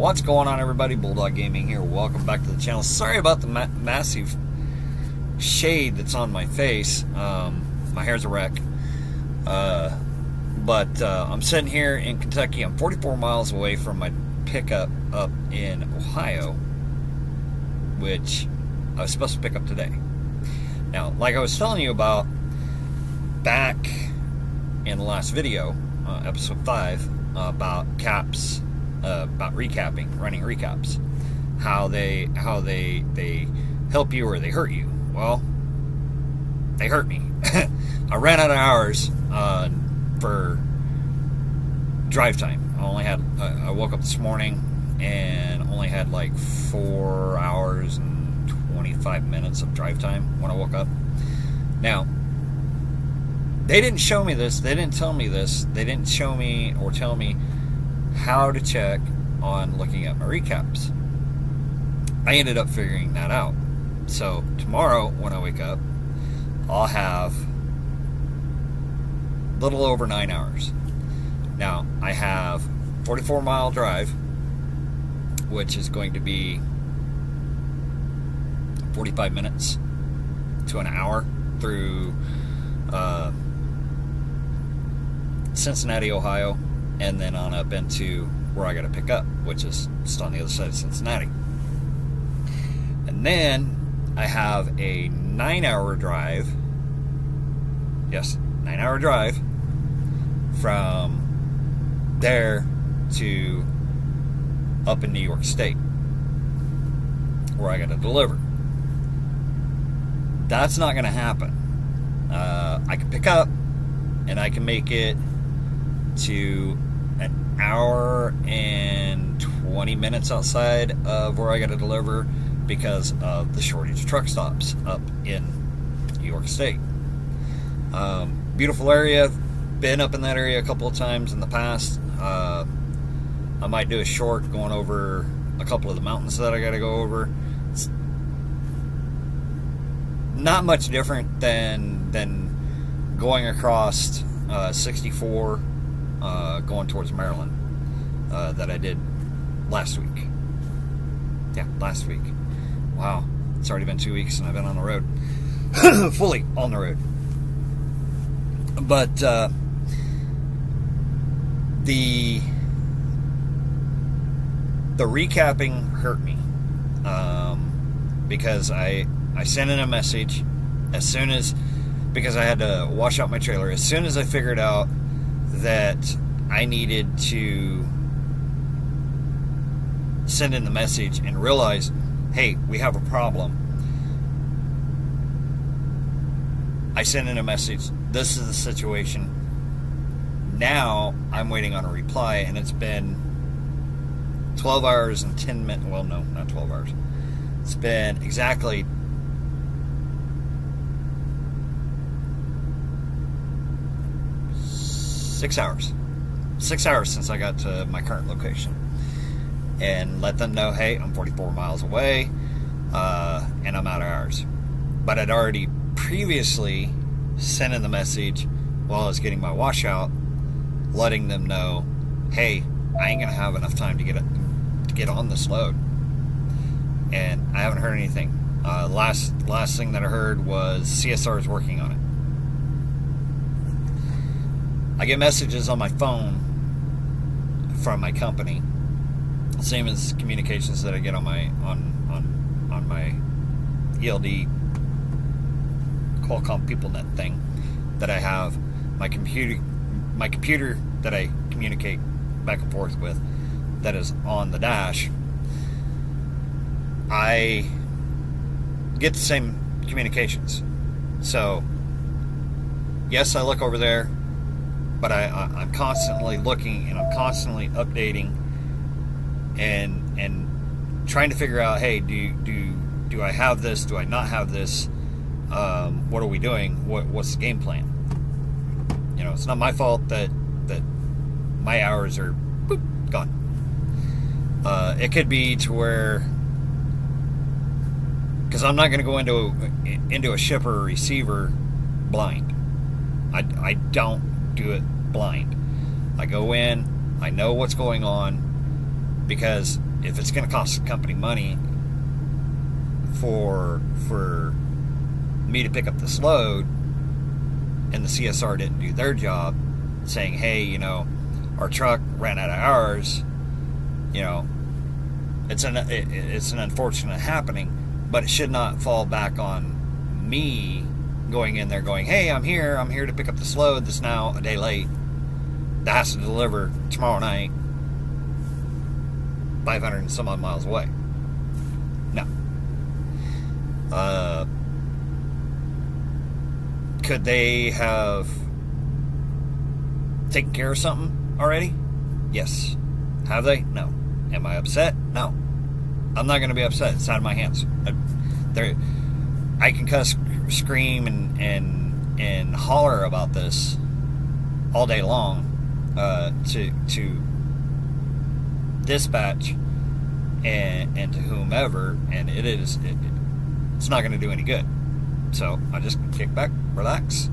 What's going on, everybody? Bulldog Gaming here. Welcome back to the channel. Sorry about the massive shade that's on my face. My hair's a wreck. But I'm sitting here in Kentucky. I'm 44 miles away from my pickup up in Ohio, which I was supposed to pick up today. Now, like I was telling you about back in the last video, episode 5, about caps, about recapping, running recaps, how they help you or they hurt you. Well, they hurt me. I ran out of hours for drive time. I woke up this morning and only had like 4 hours and 25 minutes of drive time when I woke up. Now, they didn't show me this. They didn't tell me this. They didn't show me or tell me how to check on looking at my recaps. I ended up figuring that out. So tomorrow when I wake up, I'll have a little over 9 hours. Now, I have 44-mile drive, which is going to be 45 minutes to an hour through Cincinnati, Ohio, and then on up into where I got to pick up, which is just on the other side of Cincinnati. And then I have a 9-hour drive. Yes, 9-hour drive from there to up in New York State, where I got to deliver. That's not going to happen. I can pick up and I can make it to an hour and 20 minutes outside of where I got to deliver because of the shortage of truck stops up in New York State. Beautiful area. Been up in that area a couple of times in the past. I might do a short going over a couple of the mountains that I got to go over. It's not much different than going across 64 going towards Maryland that I did last week. Yeah, last week. Wow, it's already been 2 weeks and I've been on the road. Fully on the road. But the recapping hurt me because I sent in a message as soon as, because I had to wash out my trailer, as soon as I figured out that I needed to send in the message and realize, hey, we have a problem. I sent in a message, this is the situation. Now I'm waiting on a reply, and it's been 12 hours and 10 minutes. Well, no, not 12 hours. It's been exactly 6 hours. 6 hours since I got to my current location. And let them know, hey, I'm 44 miles away, and I'm out of hours. But I'd already previously sent in the message while I was getting my washout, letting them know, hey, I ain't gonna have enough time to get on this load. And I haven't heard anything. Last thing that I heard was CSR is working on it. I get messages on my phone from my company, same as communications that I get on my on my ELD Qualcomm PeopleNet thing that I have, my computer that I communicate back and forth with, that is on the dash. I get the same communications. So yes, I look over there, but I'm constantly looking and I'm constantly updating and trying to figure out, hey, do I have this? Do I not have this? What are we doing? What's the game plan? You know, it's not my fault that my hours are gone. It could be to where, because I'm not going to go into a shipper or receiver blind. I don't do it blind. I go in, I know what's going on, because if it's going to cost the company money for me to pick up this load, and the CSR didn't do their job, saying, hey, you know, our truck ran out of hours, you know, it's an unfortunate happening, but it should not fall back on me going in there going, hey, I'm here to pick up this load that's now a day late, that has to deliver tomorrow night 500 and some odd miles away. No. Could they have taken care of something already? Yes. Have they? No. Am I upset? No. I'm not going to be upset. It's out of my hands. I can cuss, scream, and holler about this all day long to dispatch and to whomever, and it's not going to do any good. So I just kick back, relax.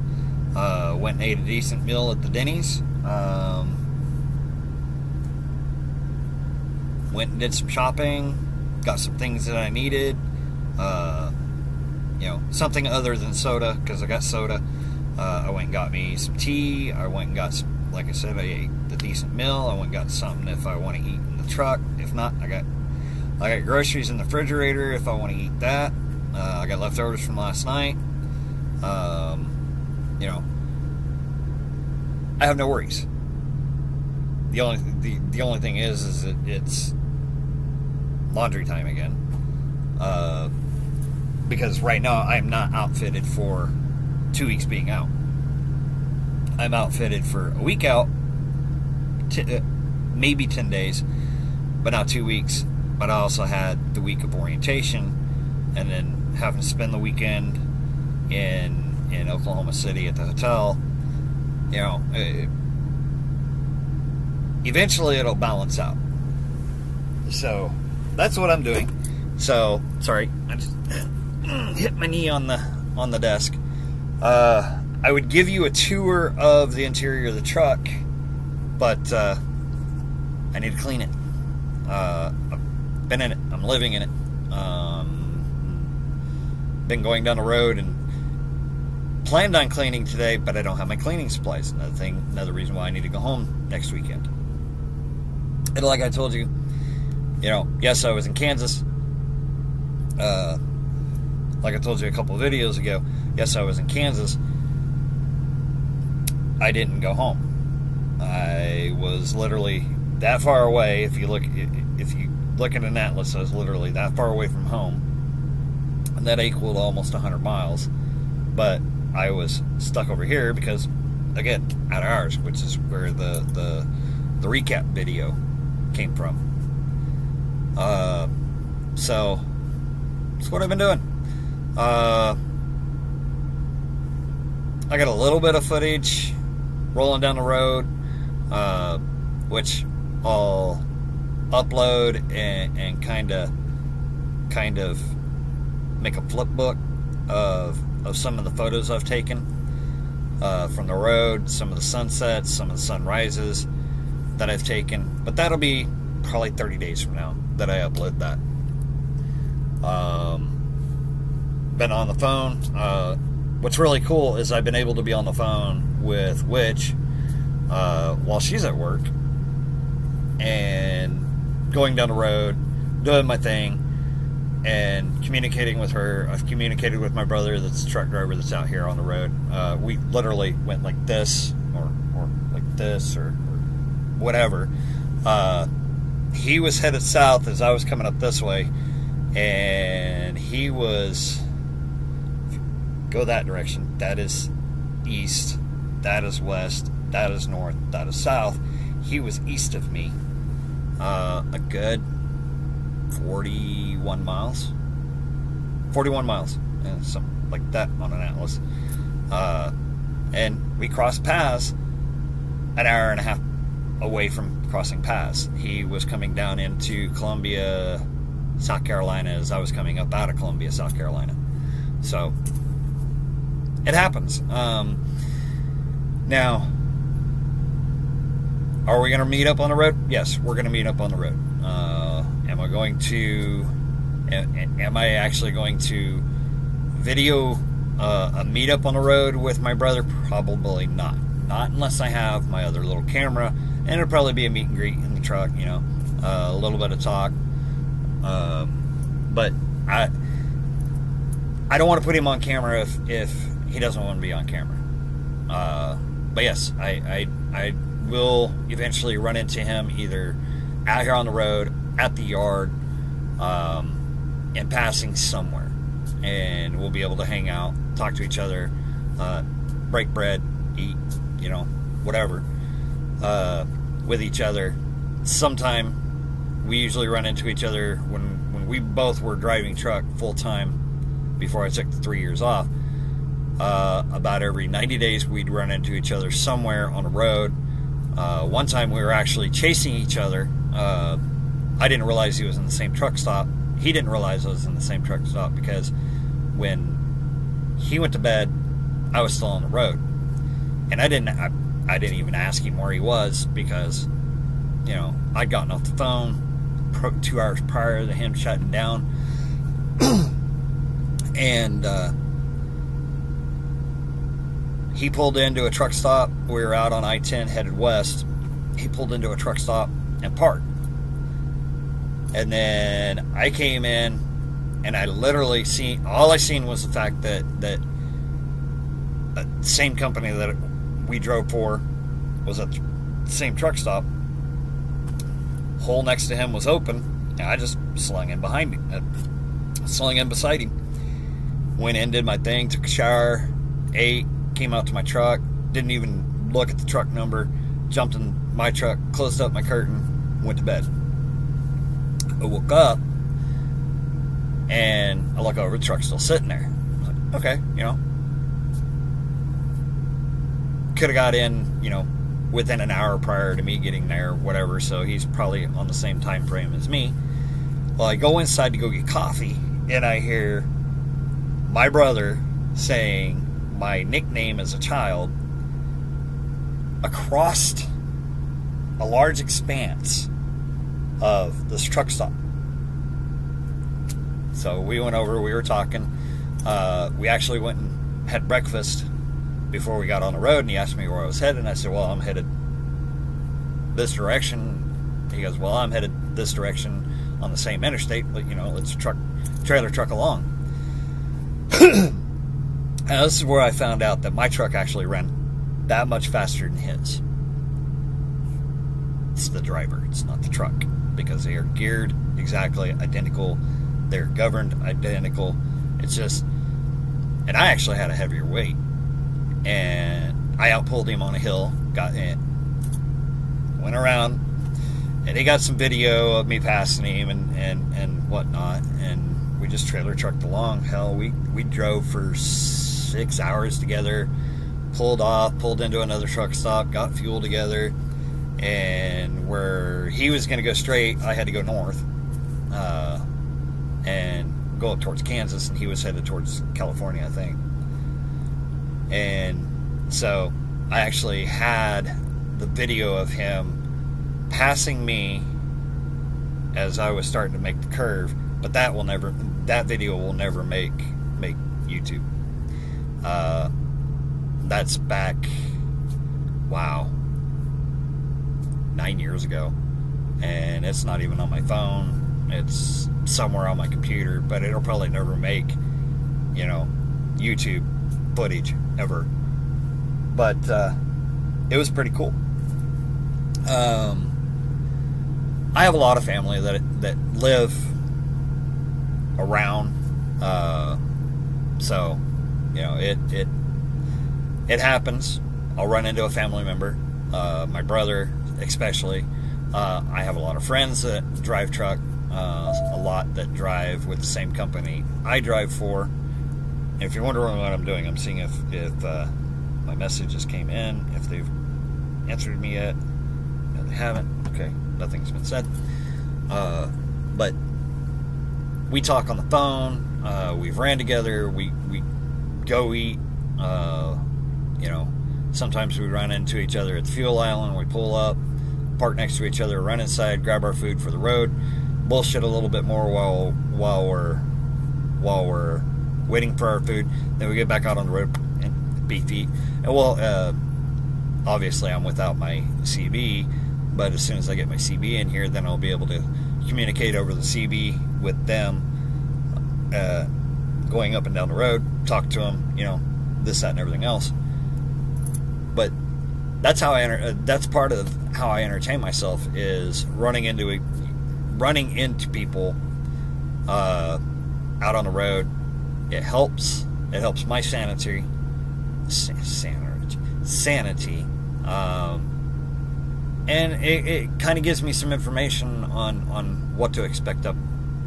Went and ate a decent meal at the Denny's. Went and did some shopping. Got some things that I needed. You know, something other than soda, because I got soda. I went and got me some tea. I went and got some, like I said, I ate the decent meal. I went and got something if I want to eat in the truck. If not, I got groceries in the refrigerator if I want to eat that. I got leftovers from last night. You know, I have no worries. The only thing is that it's laundry time again. Because right now I'm not outfitted for 2 weeks being out. I'm outfitted for a week out, maybe 10 days, but not 2 weeks. But I also had the week of orientation, and then having to spend the weekend in Oklahoma City at the hotel. You know, eventually it'll balance out. So that's what I'm doing. So sorry, I just hit my knee on the desk. I would give you a tour of the interior of the truck, but I need to clean it. I've been in it. I'm living in it. Been going down the road and planned on cleaning today, but I don't have my cleaning supplies. Another reason why I need to go home next weekend. And like I told you, you know, yes, I was in Kansas. Like I told you a couple of videos ago, yes, I was in Kansas. I didn't go home. I was literally that far away. If you look at an atlas, I was literally that far away from home, and that equaled almost 100 miles. But I was stuck over here because, again, out of hours, which is where the recap video came from. So that's what I've been doing. I got a little bit of footage rolling down the road, which I'll upload and kind of make a flip book of some of the photos I've taken from the road, some of the sunsets, some of the sunrises that I've taken. But that'll be probably 30 days from now that I upload that. Been on the phone. What's really cool is I've been able to be on the phone with Witch while she's at work and going down the road, doing my thing, and communicating with her. I've communicated with my brother that's a truck driver that's out here on the road. We literally went like this or like this or whatever. He was headed south as I was coming up this way, and he was, go that direction, that is east, that is west, that is north, that is south. He was east of me a good 41 miles, and something like that on an atlas. And we crossed paths an hour and a half away from crossing paths. He was coming down into Columbia, South Carolina, as I was coming up out of Columbia, South Carolina. So it happens. Now, are we going to meet up on the road? Yes, we're going to meet up on the road. Am I going to? Am I actually going to video a meetup on the road with my brother? Probably not. Not unless I have my other little camera, and it'll probably be a meet and greet in the truck. You know, a little bit of talk. But I don't want to put him on camera if he doesn't want to be on camera. But yes, I will eventually run into him either out here on the road, at the yard, and passing somewhere, and we'll be able to hang out, talk to each other, break bread, eat, you know, whatever, with each other. Sometime we usually run into each other when we both were driving truck full time before I took the 3 years off. About every 90 days we'd run into each other somewhere on the road. One time we were actually chasing each other. I didn't realize he was in the same truck stop. He didn't realize I was in the same truck stop, because when he went to bed, I was still on the road, and I didn't even ask him where he was, because, you know, I'd gotten off the phone 2 hours prior to him shutting down, and he pulled into a truck stop. We were out on I-10 headed west. He pulled into a truck stop and parked. And then I came in, and I literally all I seen was the fact that the same company that we drove for was at the same truck stop. Hole next to him was open, and I just slung in behind me, slung in beside him. Went in, did my thing, took a shower, ate, came out to my truck, didn't even look at the truck number, jumped in my truck, closed up my curtain, went to bed. I woke up, and I look over, the truck's still sitting there. I was like, okay, you know, could have got in, you know, within an hour prior to me getting there, whatever, so he's probably on the same time frame as me. Well, I go inside to go get coffee, and I hear my brother saying my nickname as a child across a large expanse of this truck stop. So we went over, we were talking, we actually went and had breakfast before we got on the road, and he asked me where I was headed, and I said, well, I'm headed this direction. He goes, well, I'm headed this direction on the same interstate, but, you know, let's trailer truck along. And this is where I found out that my truck actually ran that much faster than his. It's the driver, it's not the truck, because they are geared exactly identical, they're governed identical. It's just, and I actually had a heavier weight, and I outpulled him on a hill, got in, went around, and he got some video of me passing him and whatnot, and we just trailer trucked along. Hell, we drove for 6 hours together, pulled off, pulled into another truck stop, got fuel together, and where he was going to go straight, I had to go north, and go up towards Kansas, and he was headed towards California, I think. And so I actually had the video of him passing me as I was starting to make the curve, but that video will never make YouTube. That's back, wow, 9 years ago, and it's not even on my phone. It's somewhere on my computer, but it'll probably never make, you know, YouTube footage ever. But it was pretty cool. I have a lot of family that live around, so, you know, it happens. I'll run into a family member, my brother especially. I have a lot of friends that drive truck, a lot that drive with the same company I drive for. And if you're wondering what I'm doing, I'm seeing if my messages came in, if they've answered me yet. No, they haven't. Okay, nothing's been said. But we talk on the phone. We've ran together. We go eat. You know, sometimes we run into each other at the fuel island. We pull up, park next to each other, run inside, grab our food for the road, bullshit a little bit more while we're waiting for our food. Then we get back out on the road and beat feet. And well, obviously I'm without my CB, but as soon as I get my CB in here, then I'll be able to communicate over the CB with them, going up and down the road, talk to them, you know, this, that, and everything else. But that's how that's part of how I entertain myself, is running into people out on the road. It helps my sanity, and it kind of gives me some information on what to expect up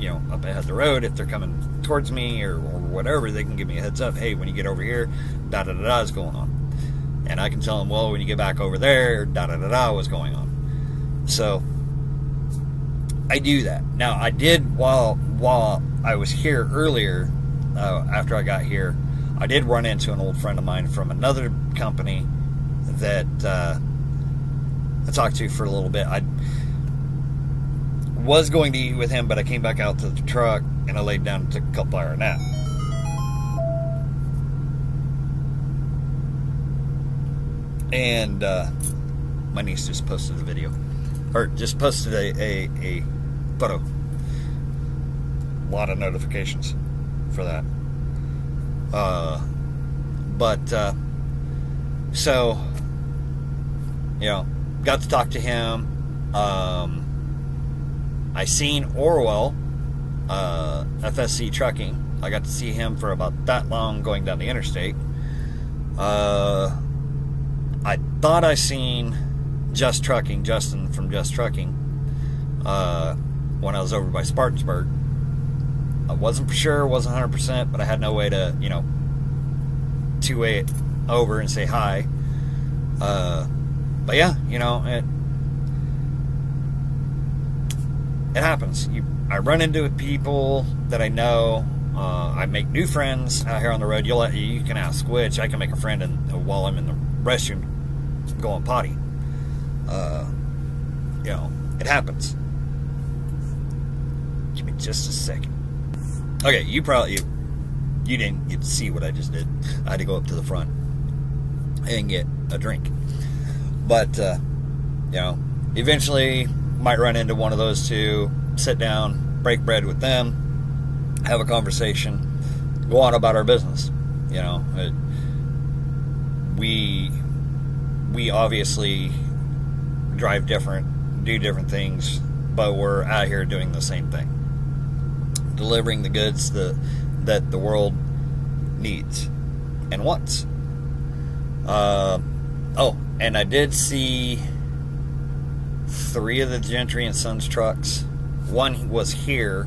ahead of the road. If they're coming towards me or whatever, they can give me a heads up. Hey, when you get over here, da da da da is going on. And I can tell them, well, when you get back over there, da-da-da-da, what's going on. So, I do that. Now, I did, while I was here earlier, after I got here, I did run into an old friend of mine from another company that I talked to for a little bit. I was going to eat with him, but I came back out to the truck, and I laid down and took a couple-hour nap. And my niece just posted a video, or just posted a photo. A lot of notifications for that. So, got to talk to him. I seen Orwell, FSC Trucking. I got to see him for about that long going down the interstate. I thought I seen Justin from Just Trucking, when I was over by Spartansburg. I wasn't for sure, wasn't 100%, but I had no way to, two-way it over and say hi. But yeah, it happens. I run into people that I know. I make new friends out here on the road. You can ask which. I can make a friend while I'm in the restroom going potty. It happens. Give me just a second. Okay, you didn't get to see what I just did. I had to go up to the front and get a drink. But eventually might run into one of those two, sit down, break bread with them, have a conversation, go on about our business. We obviously drive different, do different things, but we're out here doing the same thing. Delivering the goods that the world needs and wants. And I did see 3 of the Gentry and Sons trucks. One was here,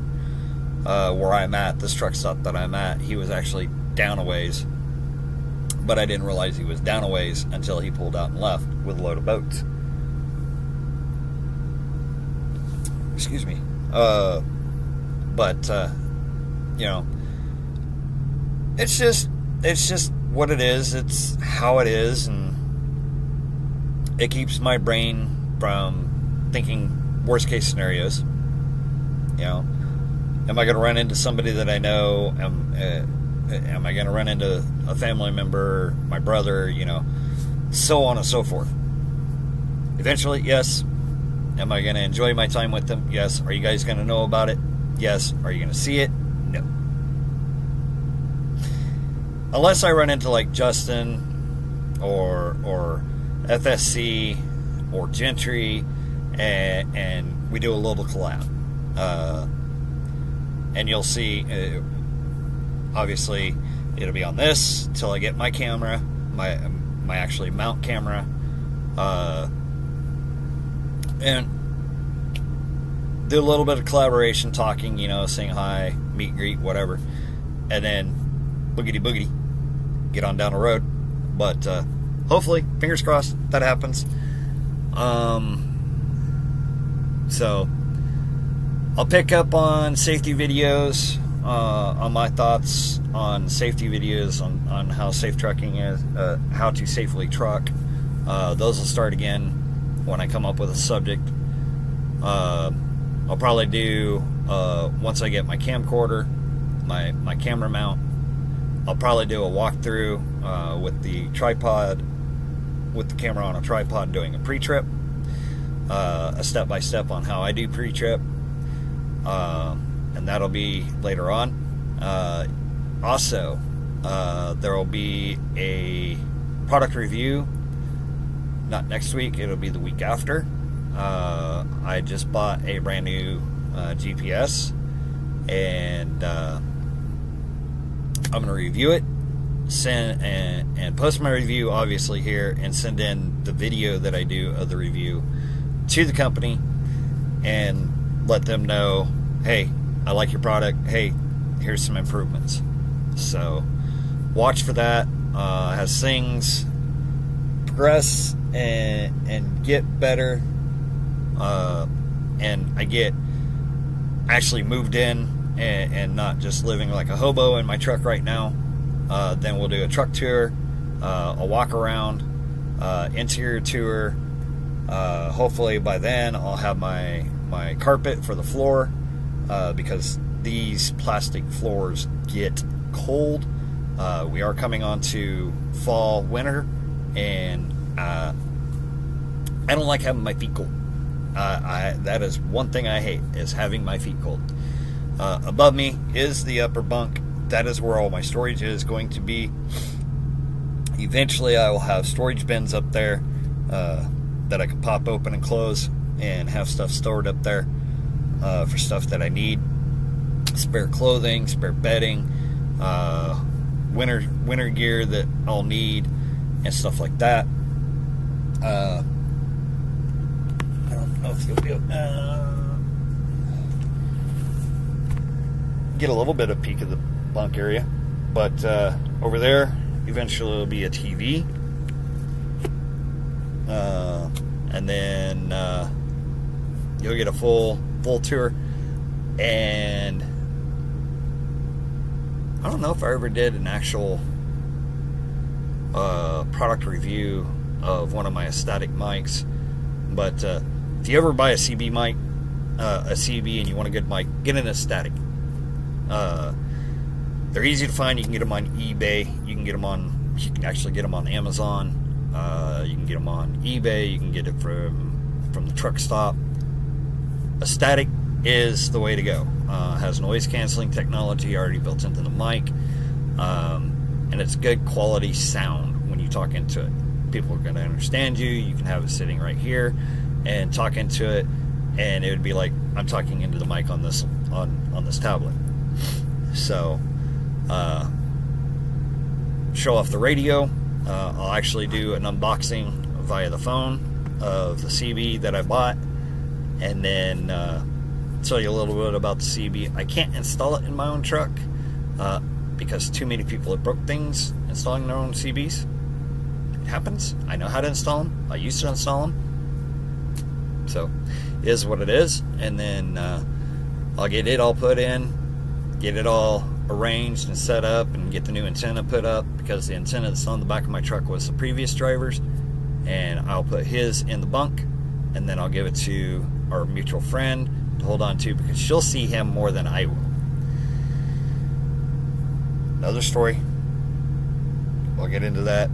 where I'm at, this truck stop that I'm at. He was actually down a ways, but I didn't realize he was down a ways until he pulled out and left with a load of boats. Excuse me. It's just what it is. It's how it is, and it keeps my brain from thinking worst case scenarios. Am I going to run into somebody that I know? Am I going to run into a family member, my brother, so on and so forth? Eventually, yes. Am I going to enjoy my time with them? Yes. Are you guys going to know about it? Yes. Are you going to see it? No. Unless I run into like Justin or FSC or Gentry and we do a little collab. And you'll see, obviously, it'll be on this till I get my camera, my actually mount camera, and do a little bit of collaboration, talking, saying hi, meet and greet, whatever, and then boogity boogity, get on down the road. But hopefully, fingers crossed, that happens. So I'll pick up on safety videos, on my thoughts on safety videos, on how safe trucking is, how to safely truck. Those will start again when I come up with a subject. I'll probably do, once I get my camcorder, my camera mount, I'll probably do a walkthrough with the tripod, with the camera on a tripod, doing a pre-trip, a step-by-step on how I do pre-trip, and that'll be later on. Also, there will be a product review, not next week, it'll be the week after. I just bought a brand new GPS, and I'm going to review it, send and post my review obviously here, and send in the video that I do of the review to the company and let them know, hey, I like your product, hey, here's some improvements. So watch for that. As things progress and get better, and I get actually moved in and not just living like a hobo in my truck right now, then we'll do a truck tour, a walk around, interior tour. Hopefully by then I'll have my carpet for the floor, because these plastic floors get cold. We are coming on to fall, winter, and I don't like having my feet cold. That is one thing I hate, is having my feet cold. Above me is the upper bunk. That is where all my storage is going to be. Eventually I will have storage bins up there that I can pop open and close and have stuff stored up there for stuff that I need. Spare clothing, spare bedding, winter gear that I'll need, and stuff like that. I don't know if you'll be able get a little bit of peek of the bunk area, but over there eventually will be a TV, and then you'll get a full tour. And I don't know if I ever did an actual product review of one of my static mics, but if you ever buy a CB mic, a CB, and you want a good mic, get in a static. They're easy to find. You can get them on eBay. You can actually get them on Amazon. You can get them on eBay. You can get it from the truck stop. A static is the way to go. Has noise canceling technology already built into the mic, and it's good quality sound when you talk into it. People are going to understand you. You can have it sitting right here and talk into it, and it would be like I'm talking into the mic on this tablet. So show off the radio. I'll actually do an unboxing via the phone of the CB that I bought, and then tell you a little bit about the CB. I can't install it in my own truck because too many people have broke things installing their own CBs. It happens. I know how to install them. I used to install them. So it is what it is. And then I'll get it all put in, get it all arranged and set up, and get the new antenna put up, because the antenna that's on the back of my truck was the previous driver's, and I'll put his in the bunk, and then I'll give it to our mutual friend to hold on to, because she'll see him more than I will. Another story, I'll get into that,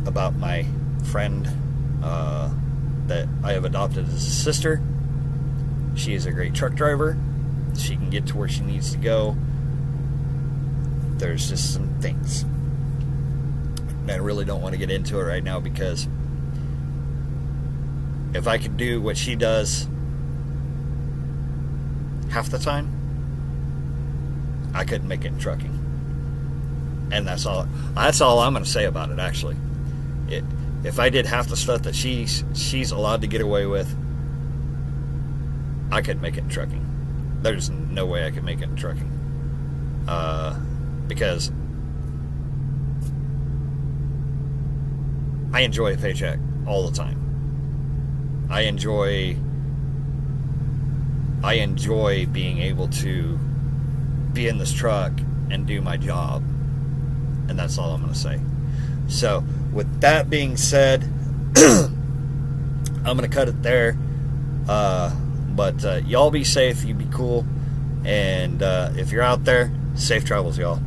about my friend that I have adopted as a sister. She is a great truck driver. She can get to where she needs to go. There's just some things. I really don't want to get into it right now, because if I could do what she does half the time, I couldn't make it in trucking. And that's all I'm going to say about it, actually. If I did half the stuff that she's allowed to get away with, I couldn't make it in trucking. There's no way I could make it in trucking. Because I enjoy a paycheck all the time. I enjoy being able to be in this truck and do my job. And that's all I'm going to say. So, with that being said, I'm going to cut it there. But y'all be safe, you be cool, and if you're out there, safe travels, y'all.